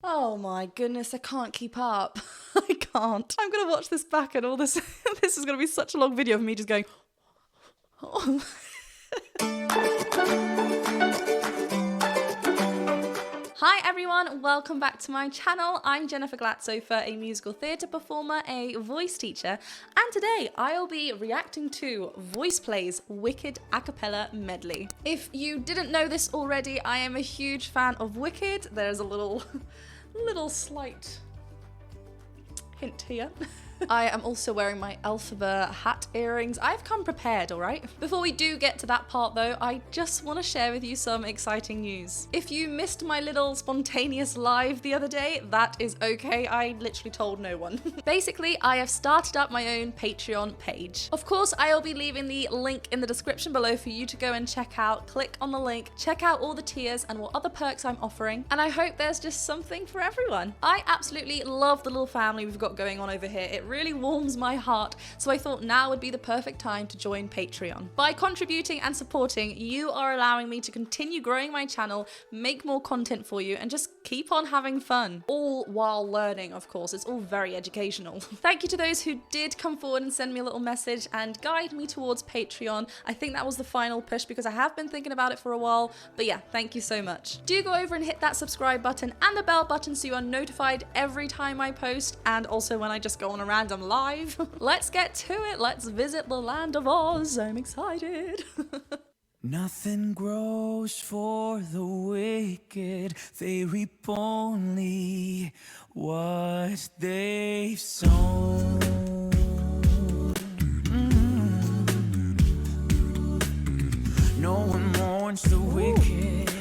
Oh my goodness, I can't keep up. I can't. I'm gonna watch this back and all this. This is gonna be such a long video of me just going. Oh. Hi everyone, welcome back to my channel. I'm Jennifer Glatzhofer, a musical theatre performer, a voice teacher, and today I'll be reacting to VoicePlay's Wicked a cappella medley. If you didn't know this already, I am a huge fan of Wicked. There's a little slight hint here. I am also wearing my Elphaba hat earrings. I've come prepared, all right? Before we do get to that part though, I just want to share with you some exciting news. If you missed my little spontaneous live the other day, that is okay. I literally told no one. Basically, I have started up my own Patreon page. Of course, I'll be leaving the link in the description below for you to go and check out. Click on the link, check out all the tiers and what other perks I'm offering. And I hope there's just something for everyone. I absolutely love the little family we've got going on over here. It really warms my heart, so I thought now would be the perfect time to join Patreon. By contributing and supporting, you are allowing me to continue growing my channel, make more content for you, and just keep on having fun. All while learning, of course. It's all very educational. Thank you to those who did come forward and send me a little message and guide me towards Patreon. I think that was the final push because I have been thinking about it for a while, but yeah, thank you so much. Do go over and hit that subscribe button and the bell button so you are notified every time I post, and also when I just go on a random live. Let's get to it. Let's visit the land of Oz. I'm excited. Nothing grows for the wicked. They reap only what they've sown. No one mourns the wicked.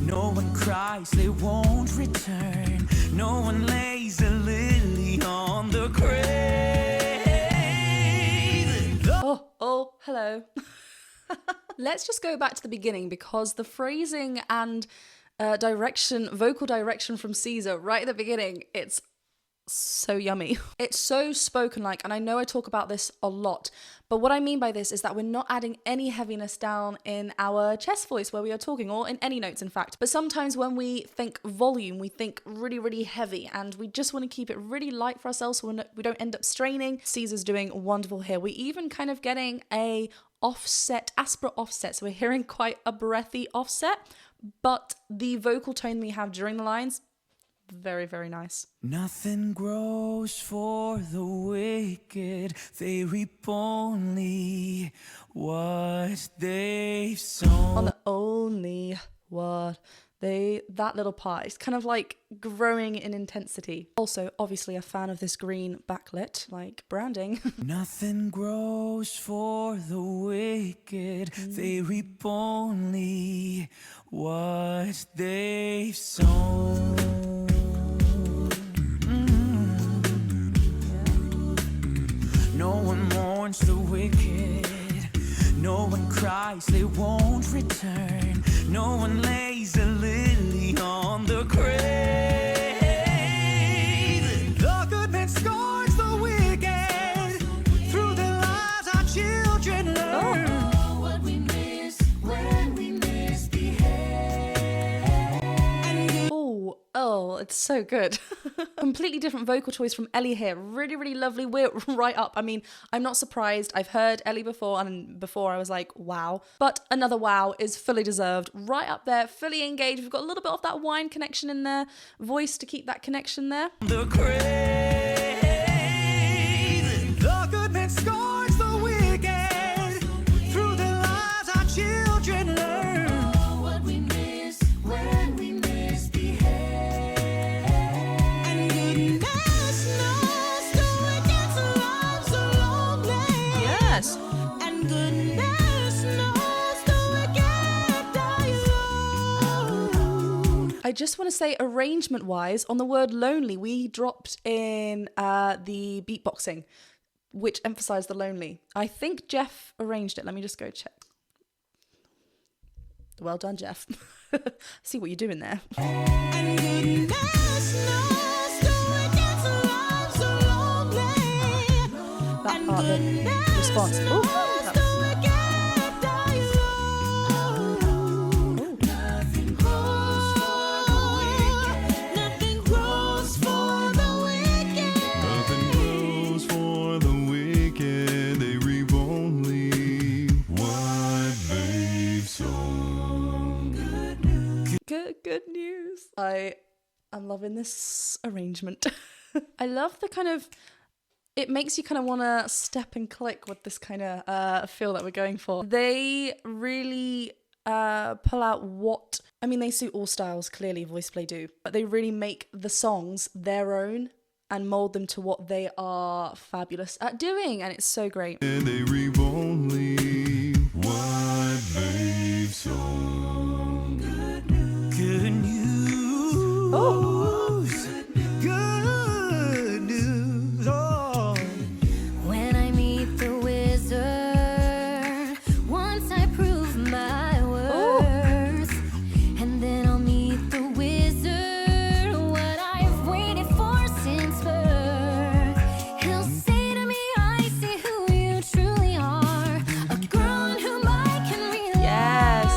No one cries, they won't return. No one lays a lily on the grave. Oh, hello. Let's just go back to the beginning because the phrasing and vocal direction from Caesar right at the beginning, it's so yummy. It's so spoken like, and I know I talk about this a lot, but what I mean by this is that we're not adding any heaviness down in our chest voice where we are talking, or in any notes in fact. But sometimes when we think volume, we think really, really heavy, and we just want to keep it really light for ourselves so we don't end up straining. Caesar's doing wonderful here. We're even kind of getting a offset, aspirate offset, so we're hearing quite a breathy offset, but the vocal tone we have during the lines, very, very nice. Nothing grows for the wicked. They reap only what they've sown. On the only what that little part is kind of like growing in intensity. Also, obviously a fan of this green backlit, like branding. Nothing grows for the wicked. They reap only what they've sown. No one mourns the wicked. No one cries, they won't return. No one lays a lily on the grave. The good man scorns the wicked. Through their lives our children learn. Oh, what we miss when we misbehave. Oh, it's so good. Completely different vocal choice from Ellie here. Really, really lovely. We're right up. I mean, I'm not surprised. I've heard Ellie before, and before I was like, wow. But another wow is fully deserved. Right up there, fully engaged. We've got a little bit of that wine connection in there. Voice to keep that connection there. The grave. The good man scorns the wicked. Through their lives our children learn. What we miss when we misbehave. And goodness knows the wicked's lives are lonely. Yes. And goodness knows the wicked die alone. I just want to say arrangement-wise, on the word lonely, we dropped in the beatboxing, which emphasized the lonely. I think Jeff arranged it. Let me just go check. Well done, Jeff. See what you're doing there. And goodness knows the wicked's lives are lonely. That part, the response. Ooh, that was... Nothing I'm loving this arrangement. I love the kind of, it makes you kind of want to step and click with this kind of feel that we're going for. They really pull out what, I mean, they suit all styles, clearly, VoicePlay do, but they really make the songs their own and mold them to what they are fabulous at doing, and it's so great. And they reap only what they've sown. Good news. Good news. Oh. Good news. Oh. When I meet the wizard, once I prove my worth, and then I'll meet the wizard, what I've waited for since birth. He'll say to me, I see who you truly are, a girl on whom I can rely. Yes.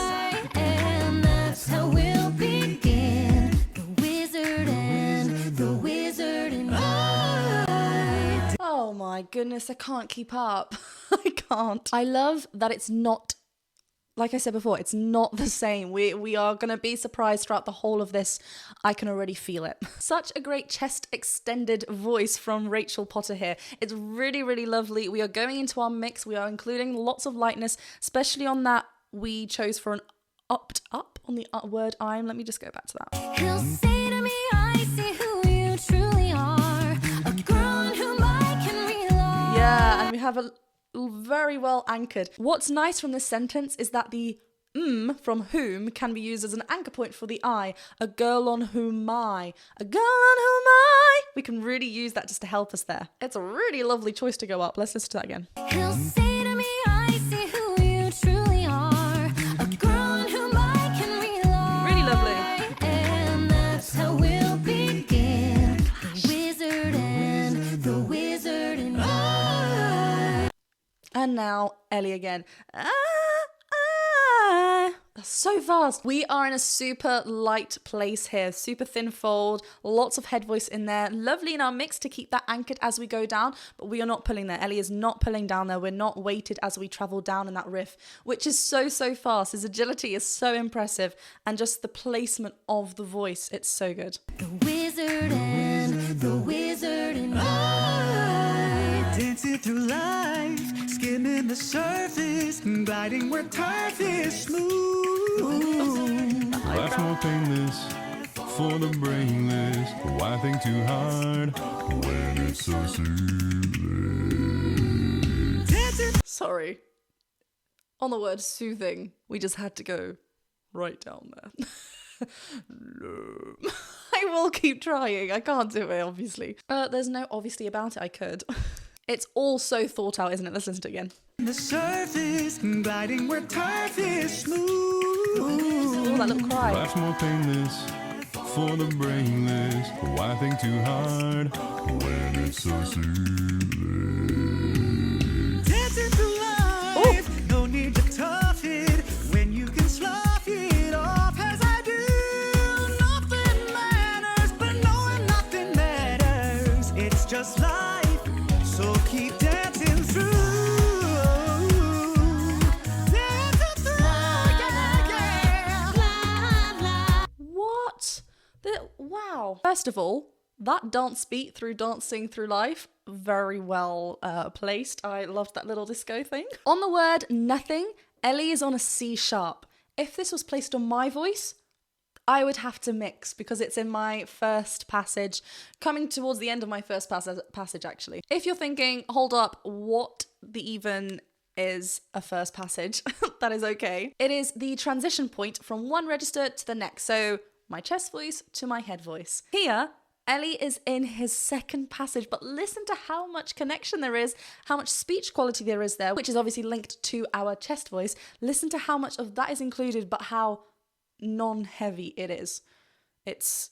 And that's how we'll begin, the wizard and I. Oh my goodness, I can't keep up. I can't. I love that it's not, like I said before, it's not the same. We are going to be surprised throughout the whole of this. I can already feel it. Such a great chest extended voice from Rachel Potter here. It's really, really lovely. We are going into our mix. We are including lots of lightness, especially on that we chose for an upped up on the word I'm. Let me just go back to that. He'll say to me, I see who you truly are, a girl on whom I can rely. Yeah, and we have a very well anchored. What's nice from this sentence is that the from whom can be used as an anchor point for the I. A girl on whom I. A girl on whom I. We can really use that just to help us there. It's a really lovely choice to go up. Let's listen to that again. He'll say to me, I see who you truly are, a girl on whom I can rely. Really lovely. And that's how we'll begin, the wizard and I. And now Ellie again. That's so fast. We are in a super light place here. Super thin fold, lots of head voice in there. Lovely in our mix to keep that anchored as we go down, but we are not pulling there. Ellie is not pulling down there. We're not weighted as we travel down in that riff, which is so fast. His agility is so impressive, and just the placement of the voice, it's so good. The wizard and I. Dancing through life, skimming the surface, gliding where turf is smooth. Life's more painless for the brainless. Why think too hard when it's so soothing? Sorry. On the word soothing, we just had to go right down there. No. I will keep trying. I can't do it, obviously. There's no obviously about it. I could. It's all so thought out, isn't it? Let's listen to it again. The surface, gliding where turf is smooth. Oh, that little cry. Life's more painless for the brainless. Why think too hard when it's so soothing? Dancing through life, no need to tough it when you can slough it off as I do. Nothing matters, but knowing nothing matters. It's just life, so keep dancing through. Dancing through, yeah. What? Wow. First of all, that dance beat through dancing through life, very well placed. I loved that little disco thing. On the word nothing, Ellie is on a C sharp. If this was placed on my voice, I would have to mix because it's in my first passage, coming towards the end of my first passage actually. If you're thinking, hold up, what the even is a first passage, that is okay. It is the transition point from one register to the next. So my chest voice to my head voice. Here, Ellie is in his second passage, but listen to how much connection there is, how much speech quality there is there, which is obviously linked to our chest voice. Listen to how much of that is included, but how non-heavy it is. It's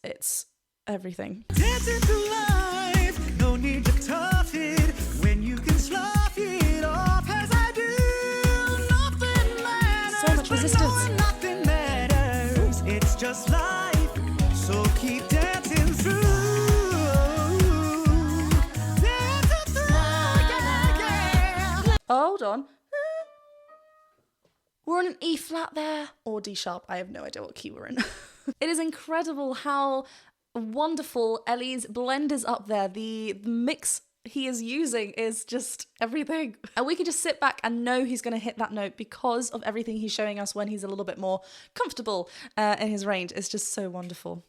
everything. Dancing through life, no need to tough it when you can slough it off as I do. Nothing matters, So much but resistance. knowing nothing matters. It's just life, so keep dancing through. Dancing through, yeah. Hold on. We're on an E flat there, or D sharp. I have no idea what key we're in. It is incredible how wonderful. Ellie's blend is up there. The mix he is using is just everything. And we can just sit back and know he's going to hit that note because of everything he's showing us when he's a little bit more comfortable in his range. It's just so wonderful.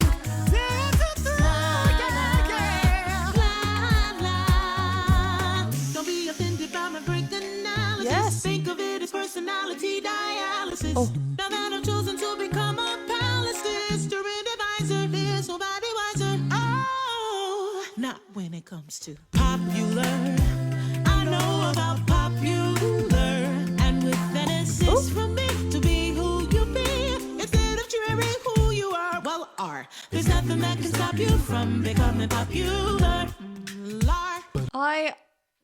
Yes. Think of it as personality dialysis. Oh. Now that I've chosen to become a palace disturbing advisor, there's nobody wiser. Oh, not when it comes to popular. I know about popular, and with that assist from me to be who you be instead of dreary who you are. Well, there's nothing that can stop you from becoming popular. I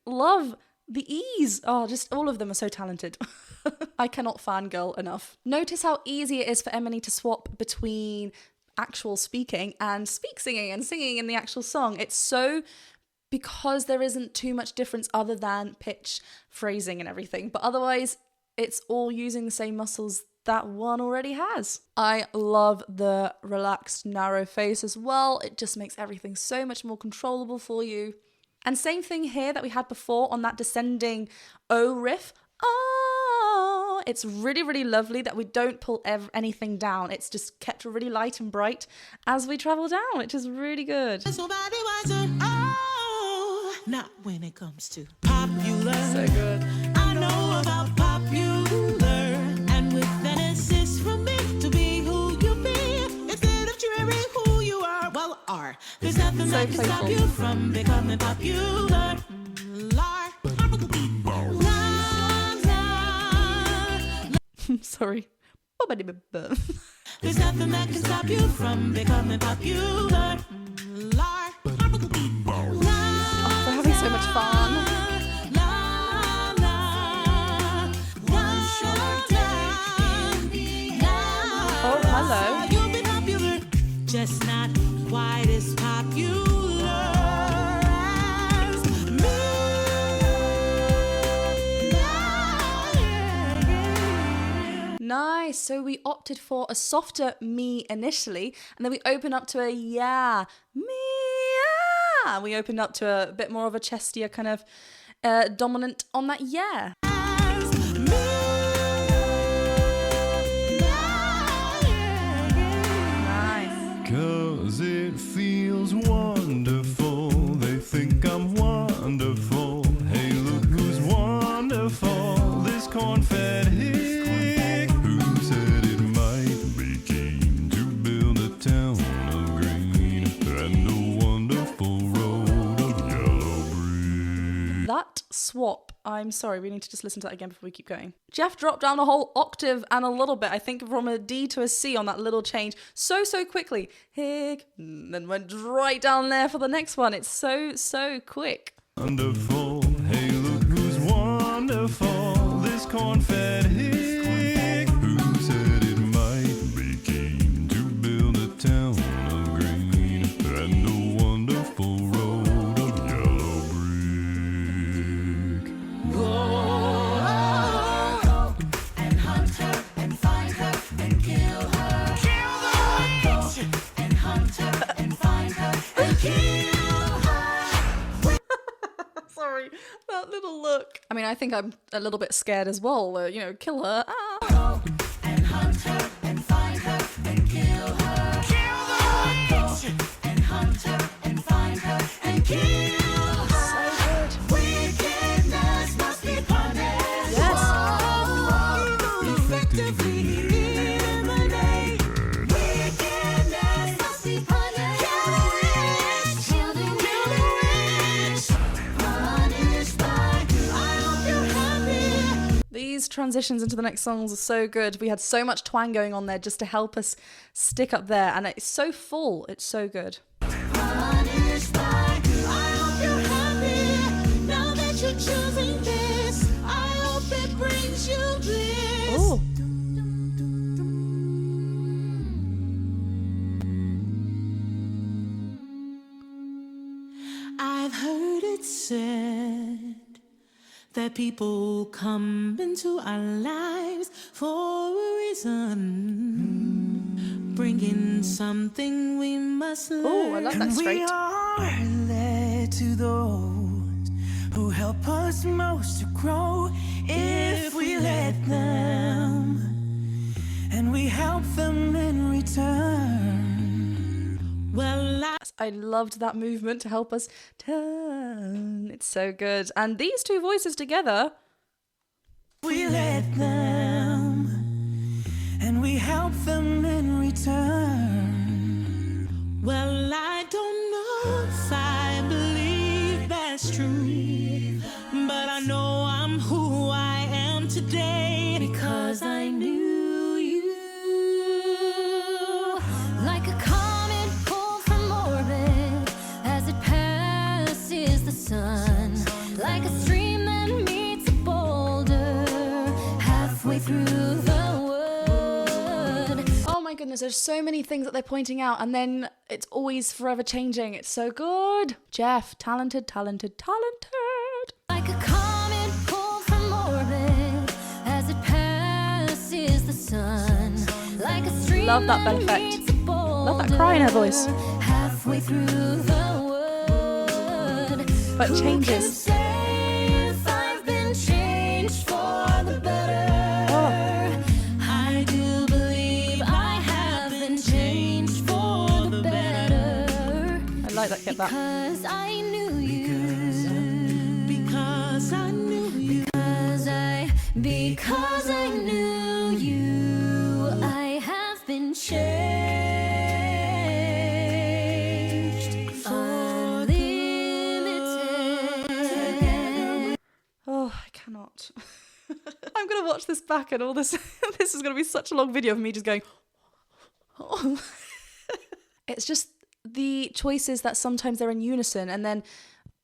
love the ease. Oh, just all of them are so talented. I cannot fangirl enough. Notice how easy it is for Emoni to swap between actual speaking and singing and singing in the actual song. It's so, because there isn't too much difference other than pitch, phrasing and everything. But otherwise, it's all using the same muscles that one already has. I love the relaxed, narrow face as well. It just makes everything so much more controllable for you. And same thing here that we had before on that descending O riff. Oh, it's really, really lovely that we don't pull anything down. It's just kept really light and bright as we travel down, which is really good. Nobody wiser. Oh, not when it comes to popular. So good. I know about popular, and with that assist from me to be who you be instead of dreary who you are. Well, there's nothing So that can stop playful. you from becoming popular. Sorry. There's nothing that can stop you from becoming popular. We're having so much fun. Oh, hello. You'll be popular, just not quite as popular as me. Nice. So we opted for a softer me initially, and then we open up to a yeah, me, yeah. We opened up to a bit more of a chestier kind of dominant on that yeah. Nice. 'Cause it feels wonderful. They think I'm wonderful. Hey, look who's wonderful. This corn-fed hick. Who said it might be keen to build a town of green and a wonderful road of yellow brick? That swap, I'm sorry, we need to just listen to that again before we keep going. Jeff dropped down a whole octave and a little bit, I think from a D to a C on that little change so quickly. Hick, and then went right down there for the next one. It's so quick. Wonderful. Hey, look who's wonderful. This corn-fed hick. Who said it might be keen to build a town of green and a wonderful road of yellow brick? And hunt her and find her and kill her. Kill the witch! And hunt her and find her and kill her. Sorry, that little look. I mean, I think I'm a little bit scared as well. Kill her. Ah. And hunt her and find her and kill her. Kill the witch! And hunt her and find her and kill her. So good. Wickedness must be punished. Yes. Effectively eliminate. Wickedness must be punished. Kill the witch! Kill the witch! Punished by you. I hope you're happy. These transitions into the next songs are so good. We had so much twang going on there just to help us stick up there, and it's so full. It's so good. Punished by you. I hope you're happy. Now that you're choosing this, I hope it brings you bliss. Oh, I've heard it said that people come into our lives for a reason. bringing something we must learn. Oh, I love that And straight. we are led to those who help us most to grow if we let them, and we help them in return. Well, I loved that movement to help us turn. It's so good. And these two voices together. we let them, and we help them in return. Well, I don't know if I believe that's true, but I know I'm who I am today because I knew you. Like a comet pulled from orbit as it passes the sun, like a stream that meets a boulder halfway through the wood. Oh my goodness, there's so many things that they're pointing out, and then it's always forever changing. It's so good. Jeff, talented, talented, talented. Like a comet pulled from orbit as it passes the sun, like a stream Love that bell effect. meets a boulder Love that cry in her voice. halfway through the wood. But Who can changes. say if I've been changed for the better? Oh. I do believe I have been changed for the better. I like that. Get that. Because I knew you. because I knew you. Because I knew you, I have been changed. Unlimited. Oh, I cannot. I'm going to watch this back and all this. This is going to be such a long video of me just going. Oh. It's just the choices that sometimes they're in unison and then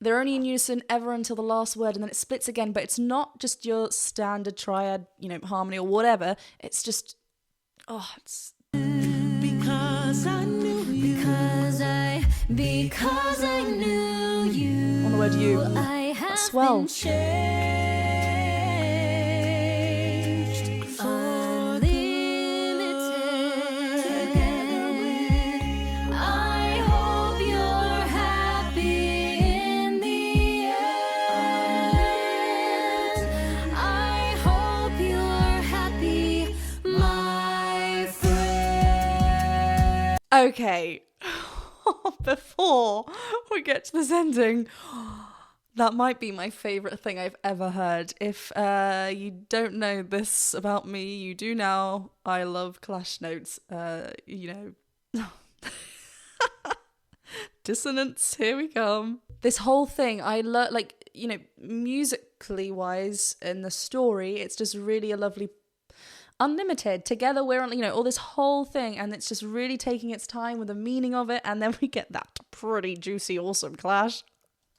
they're only in unison ever until the last word and then it splits again. But it's not just your standard triad, harmony or whatever. It's just, it's. Because I knew you. Because I knew you. On the word you. I have swell. been changed. Unlimited. I hope you're happy in the end. I hope you're happy, my friend. Okay. Before we get to this ending, that might be my favourite thing I've ever heard. If you don't know this about me, you do now. I love clash notes. Dissonance, here we come. This whole thing, I love, musically wise in the story, it's just really a lovely unlimited. Together we're on, all this whole thing, and it's just really taking its time with the meaning of it, and then we get that pretty juicy, awesome clash.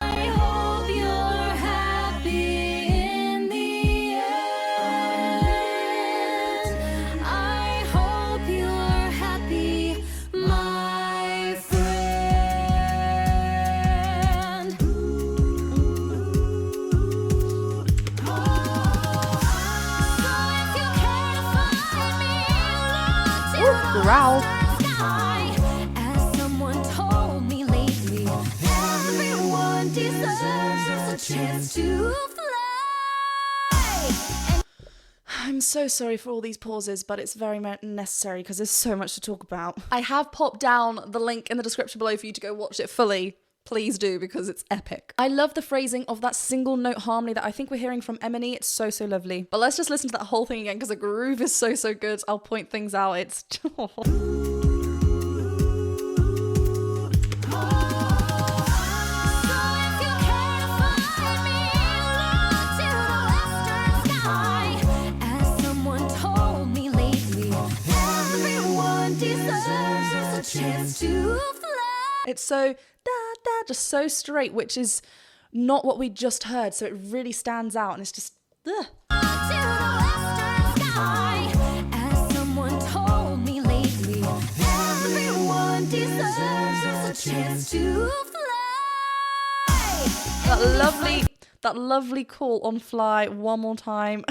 I hope you're happy in the end. I hope you're happy, my friend. So if you care to find me, look to the growl. western sky. As someone told me lately, everyone deserves a chance to fly. I'm so sorry for all these pauses, but it's very necessary because there's so much to talk about. I have popped down the link in the description below for you to go watch it fully. Please do, because it's epic. I love the phrasing of that single note harmony that I think we're hearing from Emoni. It's so, so lovely. But let's just listen to that whole thing again because the groove is so, so good. I'll point things out. It's... Chance to fly. It's so just so straight, which is not what we just heard. So it really stands out, and it's just. To the western sky. As someone told me lately, everyone deserves a chance to fly. That lovely call on fly one more time.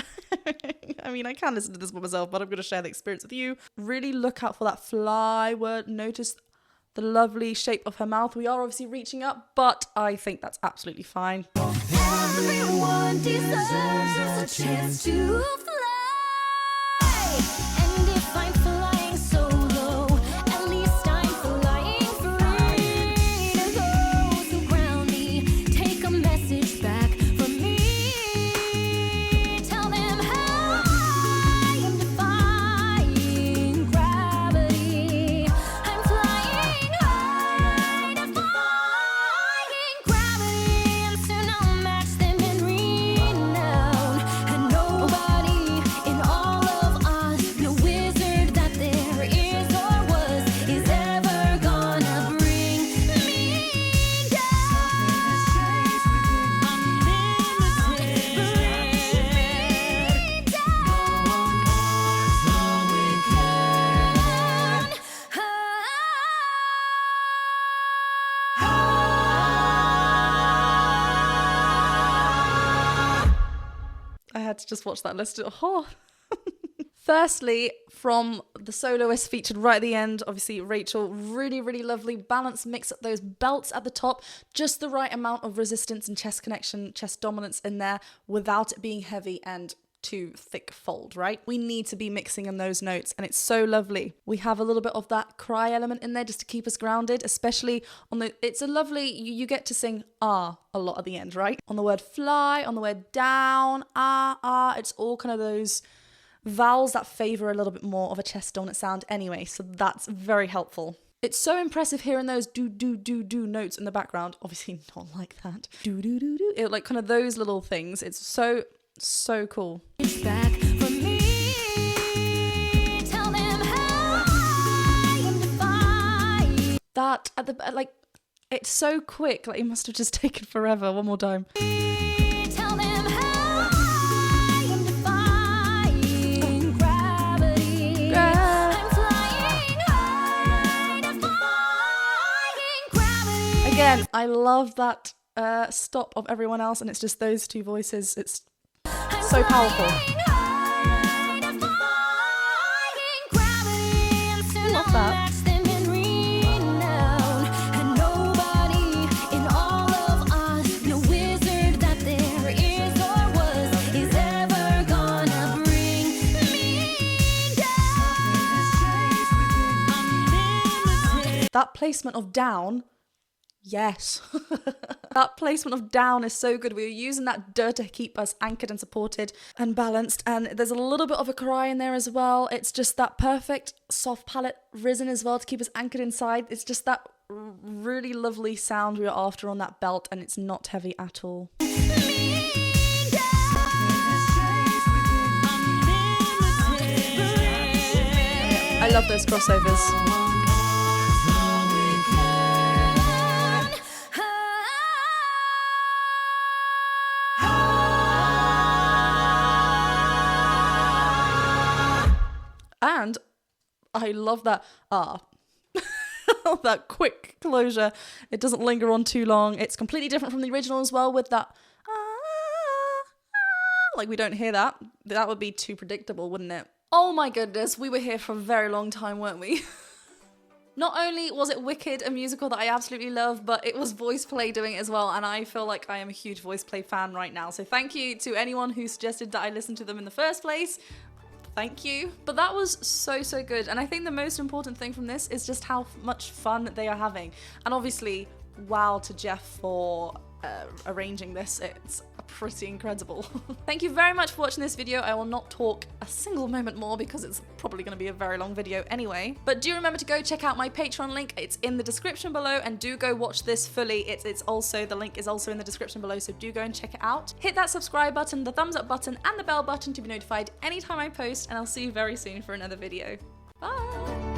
I mean, I can listen to this by myself, but I'm going to share the experience with you. Really look out for that fly word. Notice the lovely shape of her mouth. We are obviously reaching up, but I think that's absolutely fine. Everyone deserves a chance to fly. And if I'm flying solo, at least I'm flying free. To those who ground me, take a message back from me. Tell them how I am defying gravity. I'm flying high, defying gravity. And soon I'll match them in renown. And nobody in all of us, no wizard that there is or was, is ever gonna bring me I had to just watch that list. Oh. Firstly, from the soloist featured right at the end, obviously Rachel, really, really lovely balance, mix up those belts at the top, just the right amount of resistance and chest connection, chest dominance in there without it being heavy and too thick fold, right? We need to be mixing in those notes and it's so lovely. We have a little bit of that cry element in there just to keep us grounded, especially on the, it's a lovely, you get to sing ah a lot at the end, right? On the word fly, on the word down, ah, it's all kind of those vowels that favor a little bit more of a chest dominant sound anyway, so that's very helpful. It's so impressive hearing those do notes in the background. Obviously not like that. Do. It, like kind of those little things. It's so cool. back from me. Tell them how I am defying. That at the like, it's so quick. Like it must have just taken forever. One more time. Tell them how I am defying gravity. I'm flying high, defying gravity. Again, I love that stop of everyone else, and it's just those two voices. It's so powerful. Love that. That placement of down, yes. That placement of down is so good. We're using that duh to keep us anchored and supported and balanced. And there's a little bit of a cry in there as well. It's just that perfect soft palate risen as well to keep us anchored inside. It's just that really lovely sound we are after on that belt, and it's not heavy at all. I love those crossovers. And I love that that quick closure. It doesn't linger on too long. It's completely different from the original as well with that like we don't hear that. That would be too predictable, wouldn't it? Oh my goodness, we were here for a very long time, weren't we? Not only was it Wicked, a musical that I absolutely love, but it was VoicePlay doing it as well, and I feel like I am a huge VoicePlay fan right now. So thank you to anyone who suggested that I listen to them in the first place. Thank you. But that was so good, and I think the most important thing from this is just how much fun they are having. And obviously, wow to Jeff for arranging this. It's pretty incredible. Thank you very much for watching this video. I will not talk a single moment more because it's probably going to be a very long video anyway. But do remember to go check out my Patreon link. It's in the description below, and do go watch this fully. It's also, the link is also in the description below, so do go and check it out. Hit that subscribe button, the thumbs up button, and the bell button to be notified anytime I post, and I'll see you very soon for another video. Bye!